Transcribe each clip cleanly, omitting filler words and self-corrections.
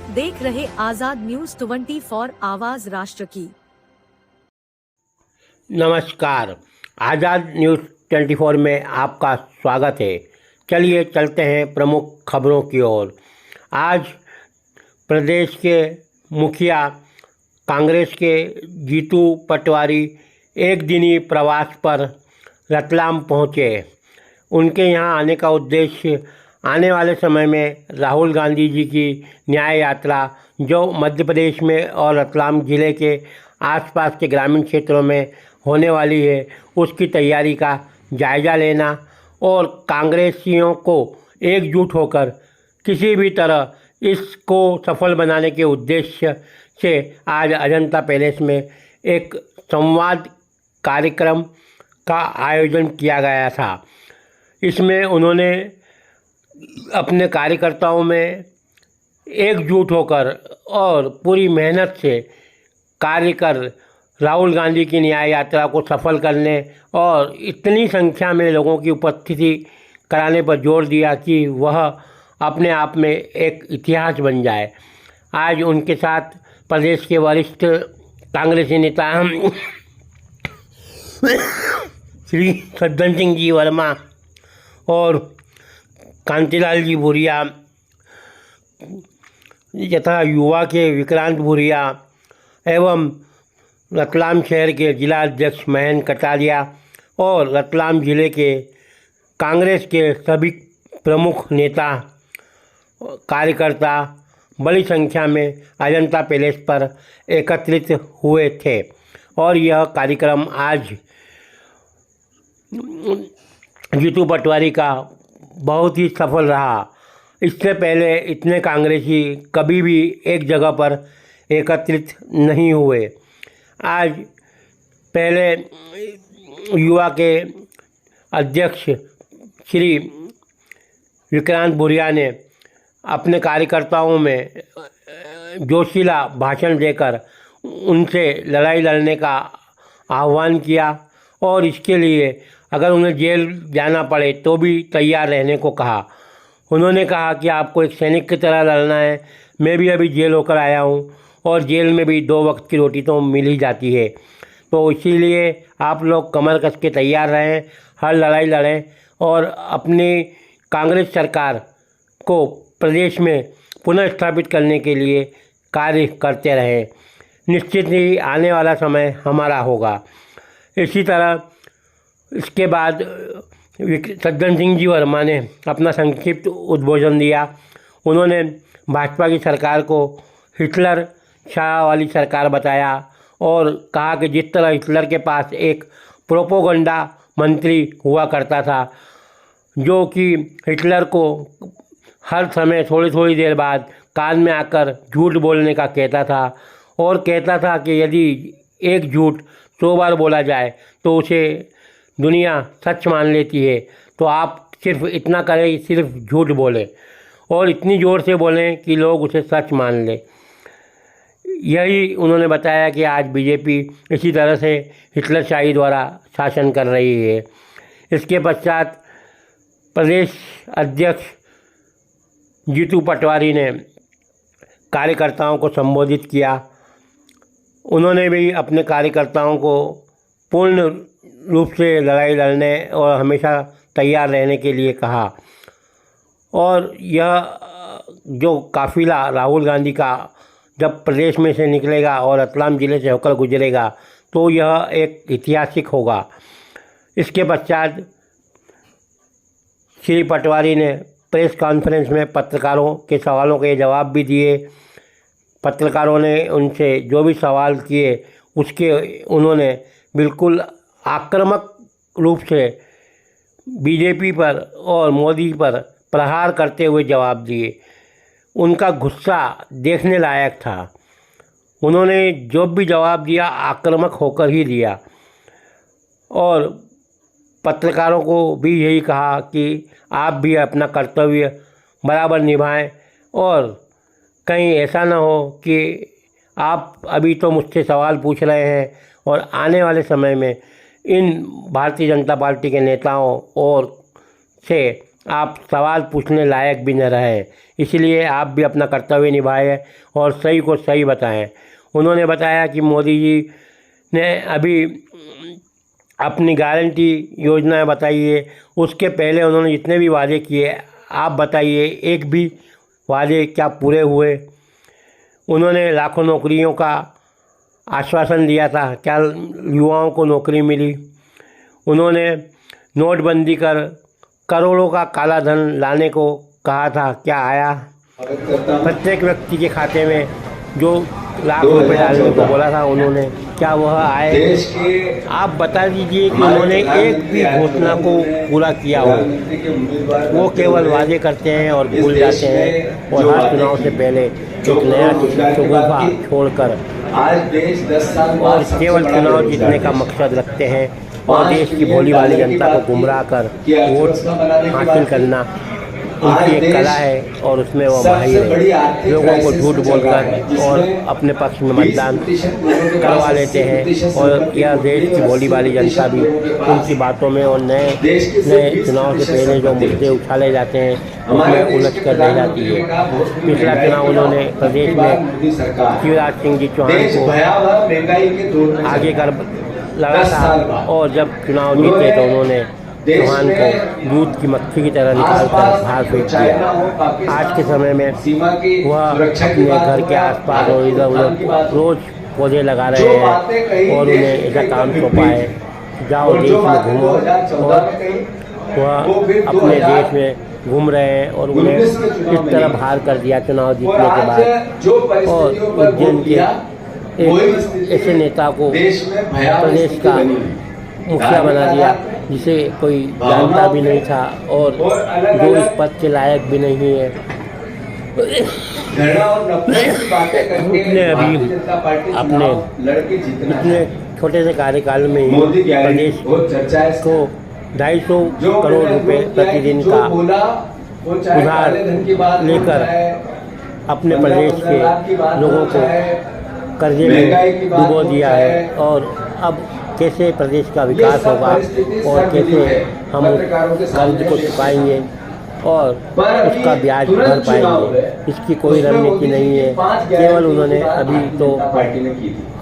देख रहे आजाद न्यूज 24 आवाज राष्ट्र की। नमस्कार, आज़ाद न्यूज़ 24 में आपका स्वागत है। चलिए चलते हैं प्रमुख खबरों की ओर। आज प्रदेश के मुखिया कांग्रेस के जीतू पटवारी एक दिनी प्रवास पर रतलाम पहुँचे। उनके यहाँ आने का उद्देश्य आने वाले समय में राहुल गांधी जी की न्याय यात्रा जो मध्य प्रदेश में और रतलाम ज़िले के आसपास के ग्रामीण क्षेत्रों में होने वाली है, उसकी तैयारी का जायज़ा लेना और कांग्रेसियों को एकजुट होकर किसी भी तरह इसको सफल बनाने के उद्देश्य से आज अजंता पैलेस में एक संवाद कार्यक्रम का आयोजन किया गया था। इसमें उन्होंने अपने कार्यकर्ताओं में एकजुट होकर और पूरी मेहनत से कार्य कर राहुल गांधी की न्याय यात्रा को सफल करने और इतनी संख्या में लोगों की उपस्थिति कराने पर जोर दिया कि वह अपने आप में एक इतिहास बन जाए। आज उनके साथ प्रदेश के वरिष्ठ कांग्रेसी नेता श्री सज्जन सिंह जी वर्मा और कांतिलाल जी भूरिया तथा युवा के विक्रांत भूरिया एवं रतलाम शहर के जिला अध्यक्ष महेंद्र कटारिया और रतलाम जिले के कांग्रेस के सभी प्रमुख नेता कार्यकर्ता बड़ी संख्या में अजंता पैलेस पर एकत्रित हुए थे और यह कार्यक्रम आज जीतू पटवारी का बहुत ही सफल रहा। इससे पहले इतने कांग्रेसी कभी भी एक जगह पर एकत्रित नहीं हुए। आज पहले युवा के अध्यक्ष श्री विक्रांत भूरिया ने अपने कार्यकर्ताओं में जोशीला भाषण देकर उनसे लड़ाई लड़ने का आह्वान किया और इसके लिए अगर उन्हें जेल जाना पड़े तो भी तैयार रहने को कहा। उन्होंने कहा कि आपको एक सैनिक की तरह लड़ना है। मैं भी अभी जेल होकर आया हूँ और जेल में भी 2 वक्त की रोटी तो मिल ही जाती है, तो इसीलिए आप लोग कमर कस के तैयार रहें, हर लड़ाई लड़ें और अपनी कांग्रेस सरकार को प्रदेश में पुनः स्थापित करने के लिए कार्य करते रहें। निश्चित ही आने वाला समय हमारा होगा। इसी तरह इसके बाद सज्जन सिंह जी वर्मा ने अपना संक्षिप्त उद्बोधन दिया। उन्होंने भाजपा की सरकार को हिटलर शाह वाली सरकार बताया और कहा कि जिस तरह हिटलर के पास एक प्रोपोगंडा मंत्री हुआ करता था जो कि हिटलर को हर समय थोड़ी थोड़ी देर बाद कान में आकर झूठ बोलने का कहता था और कहता था कि यदि एक झूठ 100 बार बोला जाए तो उसे दुनिया सच मान लेती है, तो आप सिर्फ इतना करें, सिर्फ झूठ बोलें और इतनी ज़ोर से बोलें कि लोग उसे सच मान लें। यही उन्होंने बताया कि आज बीजेपी इसी तरह से हिटलरशाही द्वारा शासन कर रही है। इसके पश्चात प्रदेश अध्यक्ष जीतू पटवारी ने कार्यकर्ताओं को संबोधित किया। उन्होंने भी अपने कार्यकर्ताओं को पूर्ण रूप से लड़ाई लड़ने और हमेशा तैयार रहने के लिए कहा और यह जो काफ़िला राहुल गांधी का जब प्रदेश में से निकलेगा और रतलाम ज़िले से होकर गुजरेगा तो यह एक ऐतिहासिक होगा। इसके पश्चात श्री पटवारी ने प्रेस कॉन्फ्रेंस में पत्रकारों के सवालों के जवाब भी दिए। पत्रकारों ने उनसे जो भी सवाल किए उसके उन्होंने बिल्कुल आक्रामक रूप से बीजेपी पर और मोदी पर प्रहार करते हुए जवाब दिए। उनका गुस्सा देखने लायक था। उन्होंने जो भी जवाब दिया आक्रामक होकर ही दिया और पत्रकारों को भी यही कहा कि आप भी अपना कर्तव्य बराबर निभाएं और कहीं ऐसा ना हो कि आप अभी तो मुझसे सवाल पूछ रहे हैं और आने वाले समय में इन भारतीय जनता पार्टी के नेताओं और से आप सवाल पूछने लायक भी न रहे, इसलिए आप भी अपना कर्तव्य निभाएं और सही को सही बताएं। उन्होंने बताया कि मोदी जी ने अभी अपनी गारंटी योजनाएं बताई है, उसके पहले उन्होंने जितने भी वादे किए आप बताइए एक भी वादे क्या पूरे हुए। उन्होंने लाखों नौकरियों का आश्वासन दिया था, क्या युवाओं को नौकरी मिली। उन्होंने नोटबंदी कर करोड़ों का काला धन लाने को कहा था, क्या आया। प्रत्येक व्यक्ति के खाते में जो लाख रुपए डालने को बोला था उन्होंने, क्या वह आए। आप बता दीजिए कि उन्होंने एक भी घोषणा को पूरा किया हो। वो केवल वादे करते हैं और भूल जाते हैं और हर चुनाव से पहले एक नया शगुफा छोड़कर आज देश 10 साल और केवल चुनाव जीतने का मकसद रखते हैं और देश की भोली भाली जनता को गुमराह कर वोट हासिल करना उनकी एक कला है और उसमें वो माहिर है। लोगों को झूठ बोलकर और अपने पक्ष में मतदान करवा लेते हैं और यह देश की भोली भाली जनता भी उनकी बातों में और नए चुनाव से पहले जो मुद्दे उछाले जाते हैं उसमें उलझ कर रह जाती है। पिछला चुनाव उन्होंने प्रदेश में शिवराज सिंह जी चौहान को आगे कर लगा था और जब चुनाव जीते तो उन्होंने चौहान को दूध की मक्खी की तरह निकाल कर बाहर फेंक दिया। आज के समय में वह अपने घर के आसपास और इधर उधर रोज पौधे लगा रहे हैं और उन्हें ऐसा काम सौंपा है, जाओ देश में घूमो, और वह अपने देश में घूम रहे हैं और उन्हें इस तरह बाहर कर दिया चुनाव जीतने के बाद। और उज्जैन के एक ऐसे नेता को प्रदेश का मुखिया बना दिया जिसे कोई जानता भी नहीं था और जो इस पद के लायक भी नहीं है। उसने अभी अपने इतने छोटे से कार्यकाल में ही प्रदेश को 250 करोड़ रुपए प्रतिदिन का उधार लेकर अपने प्रदेश के लोगों को कर्जे में डुबो दिया है। और अब कैसे प्रदेश का विकास होगा और कैसे हम उस कर्ज को चुकाएंगे और उसका ब्याज भर पाएंगे, इसकी कोई रणनीति नहीं है। केवल उन्होंने अभी तो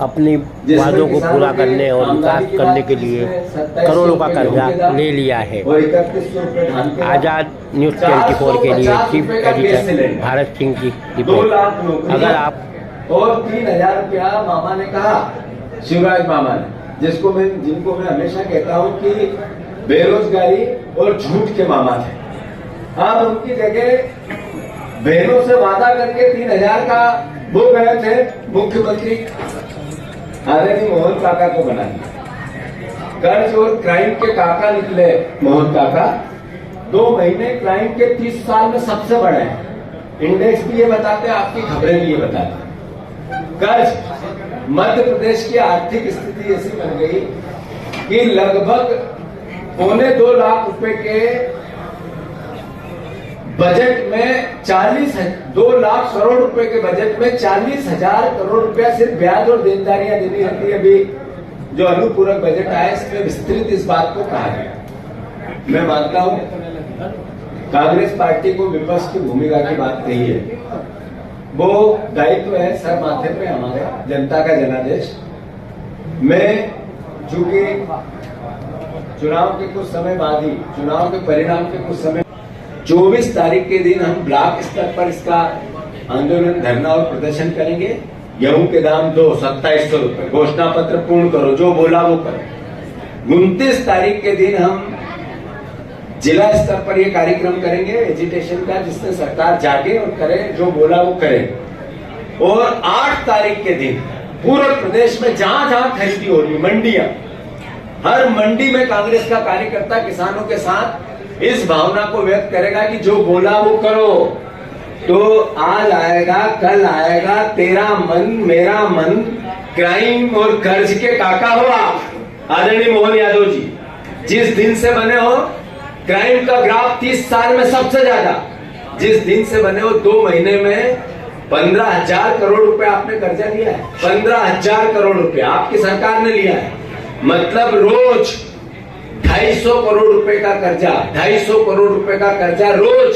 अपनी वादों को पूरा करने और विकास करने के लिए करोड़ों का कर्जा ले लिया है। आज़ाद न्यूज़ 24 के लिए चीफ एडिटर भारत सिंह की रिपोर्ट। अगर आप और 3,000 रुपया मामा ने कहा, शिवराज मामा ने, जिनको मैं हमेशा कहता हूं कि बेरोजगारी और झूठ के मामा थे। अब उनकी जगह बहनों से वादा करके 3,000 का वो गए थे मुख्यमंत्री आदरणीय मोहन काका को बना दिया। कर्ज और क्राइम के काका निकले मोहन काका। 2 महीने क्राइम के 30 साल में सबसे बड़े हैं। इंडेक्स भी ये बताते, आपकी खबरें भी ये बताते। कर्ज, मध्य प्रदेश की आर्थिक स्थिति ऐसी बन गई कि लगभग 2.25 लाख रुपए के बजट में 2 लाख करोड़ रुपए के बजट में 40,000 करोड़ रुपया सिर्फ ब्याज और देनदारियां देनी रहती है। अभी जो अनुपूरक बजट आया इसमें विस्तृत इस बात को कहा गया। मैं मानता हूं कांग्रेस पार्टी को विपक्ष की भूमिका की बात कही है, वो दायित्व है सर माथे पे हमारे, जनता का जनादेश। मैं चूंकि चुनाव के कुछ समय बाद ही, चुनाव के परिणाम के कुछ समय 24 तारीख के दिन हम ब्लॉक स्तर पर इसका आंदोलन, धरना और प्रदर्शन करेंगे। गेहूं के दाम 2700 रुपए, घोषणा पत्र पूर्ण करो, जो बोला वो करो। 29 तारीख के दिन हम जिला स्तर पर ये कार्यक्रम करेंगे एजिटेशन का, जिससे सरकार जागे और करे, जो बोला वो करे। और 8 तारीख के दिन पूरे प्रदेश में जहां जहां खरीदी हो रही मंडियां, हर मंडी में कांग्रेस का कार्यकर्ता किसानों के साथ इस भावना को व्यक्त करेगा कि जो बोला वो करो। तो आज आएगा, कल आएगा, तेरा मन मेरा मन, क्राइम और कर्ज के काका हो आप आदरणीय मोहन यादव जी। जिस दिन से बने हो क्राइम का ग्राफ 30 साल में सबसे ज्यादा, जिस दिन से बने हो 2 महीने में 15,000 करोड़ रुपए आपने कर्जा लिया है। 15,000 करोड़ रुपए आपकी सरकार ने लिया है। मतलब रोज 250 करोड़ रुपए का कर्जा, 250 करोड़ रुपए का कर्जा रोज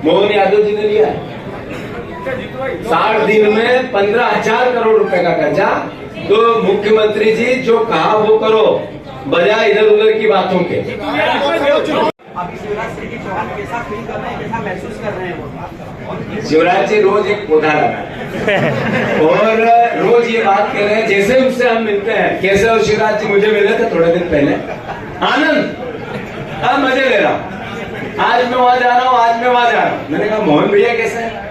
मोहन यादव जी ने लिया है। 60 दिन में 15,000 करोड़ रुपए का कर्जा। तो मुख्यमंत्री जी जो कहा वो करो, बजाय इधर उधर की बातों के। अभी शिवराज सिंह चौहान कैसा फील कर रहे हैं, कैसा महसूस कर रहे हैं? शिवराज जी रोज एक पौधा लगा और रोज ये बात कह रहे हैं, जैसे उससे हम मिलते हैं, कैसे हो शिवराज जी, मुझे मिले थे थोड़े दिन पहले, आनंद, अब मजे ले रहा हूँ, आज मैं वहां जा रहा हूँ, आज मैं वहां जा रहा हूँ। मैंने कहा मोहन भैया कैसे हैं?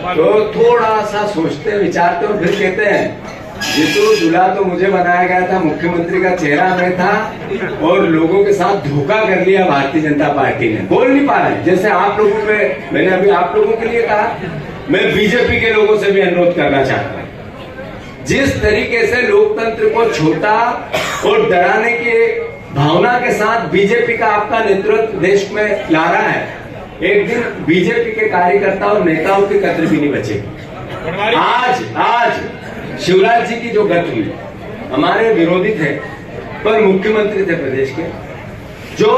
तो थोड़ा सा सोचते विचारते और फिर कहते हैं जितू दूल्हा तो मुझे बनाया गया था, मुख्यमंत्री का चेहरा मैं था और लोगों के साथ धोखा कर लिया भारतीय जनता पार्टी ने, बोल नहीं पा रहे। जैसे आप लोगों में, मैंने अभी आप लोगों के लिए कहा, मैं बीजेपी के लोगों से भी अनुरोध करना चाहता हूं, जिस तरीके से लोकतंत्र को छोटा और डराने की भावना के साथ बीजेपी का आपका नेतृत्व देश में ला रहा है, एक दिन बीजेपी के कार्यकर्ता और नेताओं की कद्र भी नहीं बचेगी। आज शिवराज जी की जो गत हुई, हमारे विरोधी थे पर मुख्यमंत्री थे प्रदेश के, जो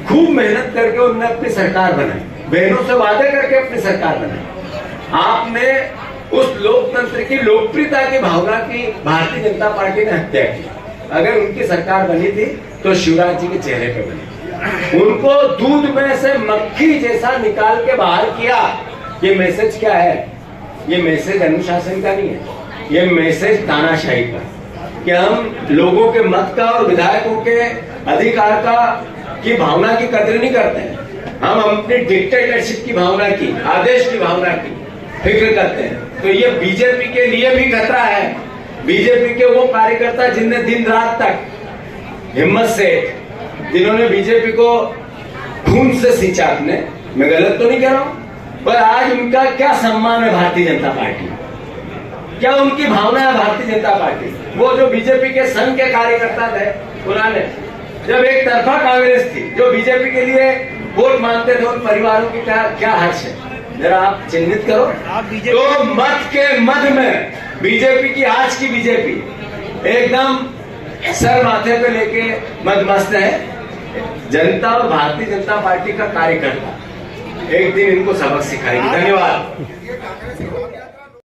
खूब मेहनत करके उन्होंने अपनी सरकार बनाई, बहनों से वादे करके अपनी सरकार बनाई। आपने उस लोकतंत्र की, लोकप्रियता की भावना की भारतीय जनता पार्टी ने हत्या की। अगर उनकी सरकार बनी थी तो शिवराज जी के चेहरे पे बनी, उनको दूध में से मक्खी जैसा निकाल के बाहर किया। ये मैसेज क्या है? ये मैसेज अनुशासन का नहीं है, ये मैसेज तानाशाही का, कि हम लोगों के मत का और विधायकों के अधिकार का की भावना की कदर नहीं करते हैं। हम अपनी डिक्टेटरशिप की भावना की, आदेश की भावना की फिक्र करते हैं। तो ये बीजेपी के लिए भी खतरा है। बीजेपी के वो कार्यकर्ता जिनने दिन रात तक हिम्मत से, जिन्होंने बीजेपी को खून से सींचा अपने, मैं गलत तो नहीं कह रहा हूं, पर आज उनका क्या सम्मान है भारतीय जनता पार्टी, क्या उनकी भावना है भारतीय जनता पार्टी? वो जो बीजेपी के संघ के कार्यकर्ता थे पुराने, जब एक तरफा कांग्रेस थी, जो बीजेपी के लिए वोट मांगते थे, उन परिवारों की क्या हर्ष है, जरा आप चिन्हित करो। तो मत के मद में बीजेपी की, आज की बीजेपी एकदम सर माथे पे लेके मदमस्त है। जनता और भारतीय जनता पार्टी का कार्यकर्ता एक दिन इनको सबक सिखाएगी। धन्यवाद।